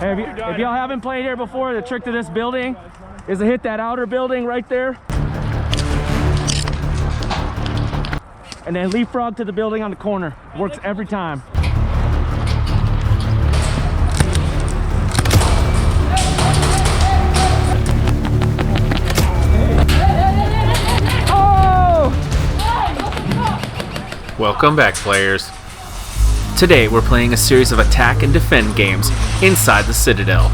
Hey, if y'all haven't played here before, the trick to this building is to hit that outer building right there. And then leapfrog to the building on the corner. Works every time. Welcome back, players. Today we're playing a series of attack and defend games inside the Citadel.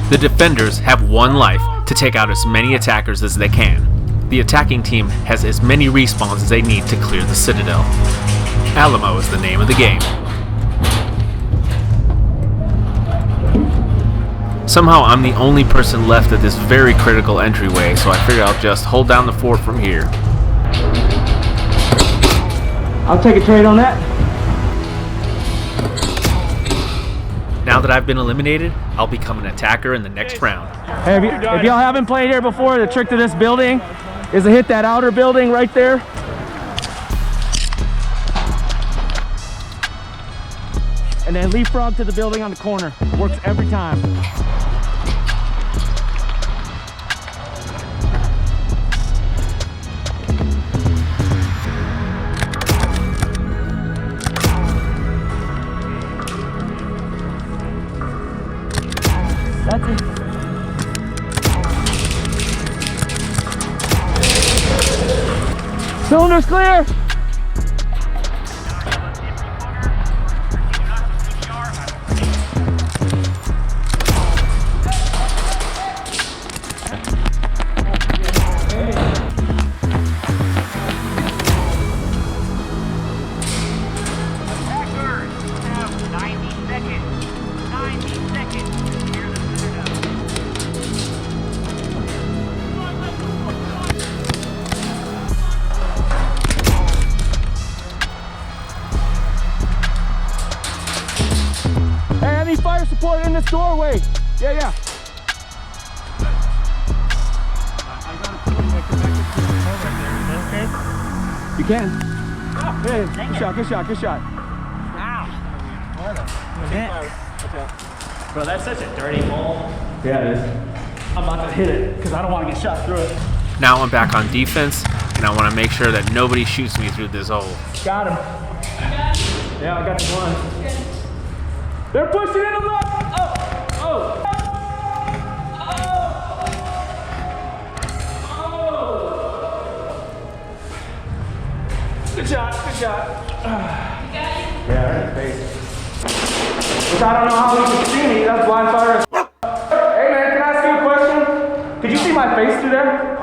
The defenders have one life to take out as many attackers as they can. The attacking team has as many respawns as they need to clear the Citadel. Alamo is the name of the game. Somehow I'm the only person left at this very critical entryway, so I figured I'll just hold down the fort from here. I'll take a trade on that. Now that I've been eliminated, I'll become an attacker in the next round. Hey, if y'all haven't played here before, the trick to this building is to hit that outer building right there. And then leapfrog to the building on the corner. Works every time. That's it. Cylinder's clear. Fire support in this doorway. Yeah. You can. Yeah, good shot. Wow. Bro, that's such a dirty hole. Yeah, it is. I'm about to hit it because I don't want to get shot through it. Now I'm back on defense, and I want to make sure that nobody shoots me through this hole. Got him. Yeah, I got the one. They're pushing in the left. Oh. Good shot. Yeah, right in the face. Which I don't know how he can see me. That's blind fire. Hey man, can I ask you a question? Could you see my face through there?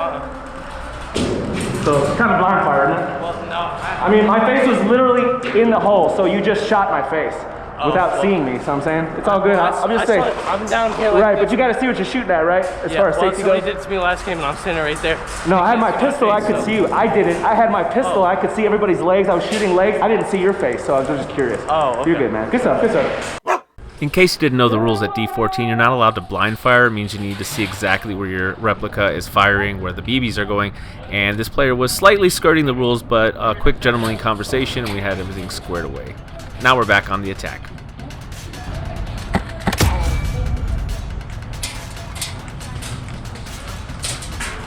So it's kind of blind fire, isn't it? Well, no. I mean, my face was literally in the hole, so you just shot my face. Without seeing me, so I'm saying it's all good. I'm just saying. I'm down here. Like right, but you got to see what you're shooting at, right? As far as safety goes. Somebody did it to me last game, and I'm sitting right there. No, I had my pistol. I could see you. I didn't. I had my pistol. I could see everybody's legs. I was shooting legs. I didn't see your face, so I was just curious. Oh, okay. You're good, man. Good stuff. In case you didn't know the rules at D14, you're not allowed to blind fire. It means you need to see exactly where your replica is firing, where the BBs are going. And this player was slightly skirting the rules, but a quick gentlemanly conversation, and we had everything squared away. Now we're back on the attack.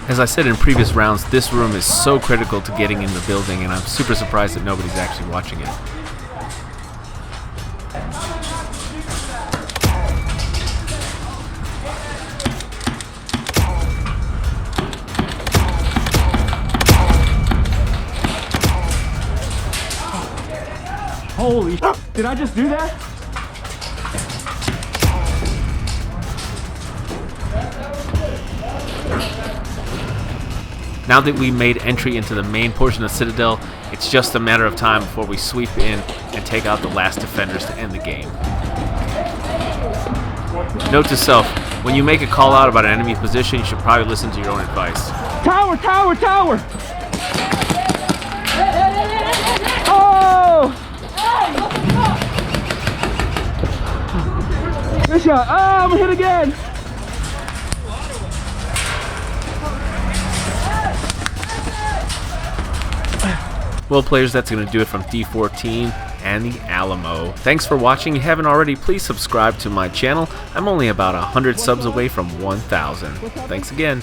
As I said in previous rounds, this room is so critical to getting in the building, and I'm super surprised that nobody's actually watching it. Holy shit. Did I just do that? Now that we made entry into the main portion of Citadel, it's just a matter of time before we sweep in and take out the last defenders to end the game. Note to self, when you make a call out about an enemy position, you should probably listen to your own advice. Tower! Oh! Good shot. Oh, I'm gonna hit again. Well, players, that's going to do it from D14. and the Alamo. Thanks for watching. If you haven't already, please subscribe to my channel. I'm only about 100 subs away from 1,000. Thanks again.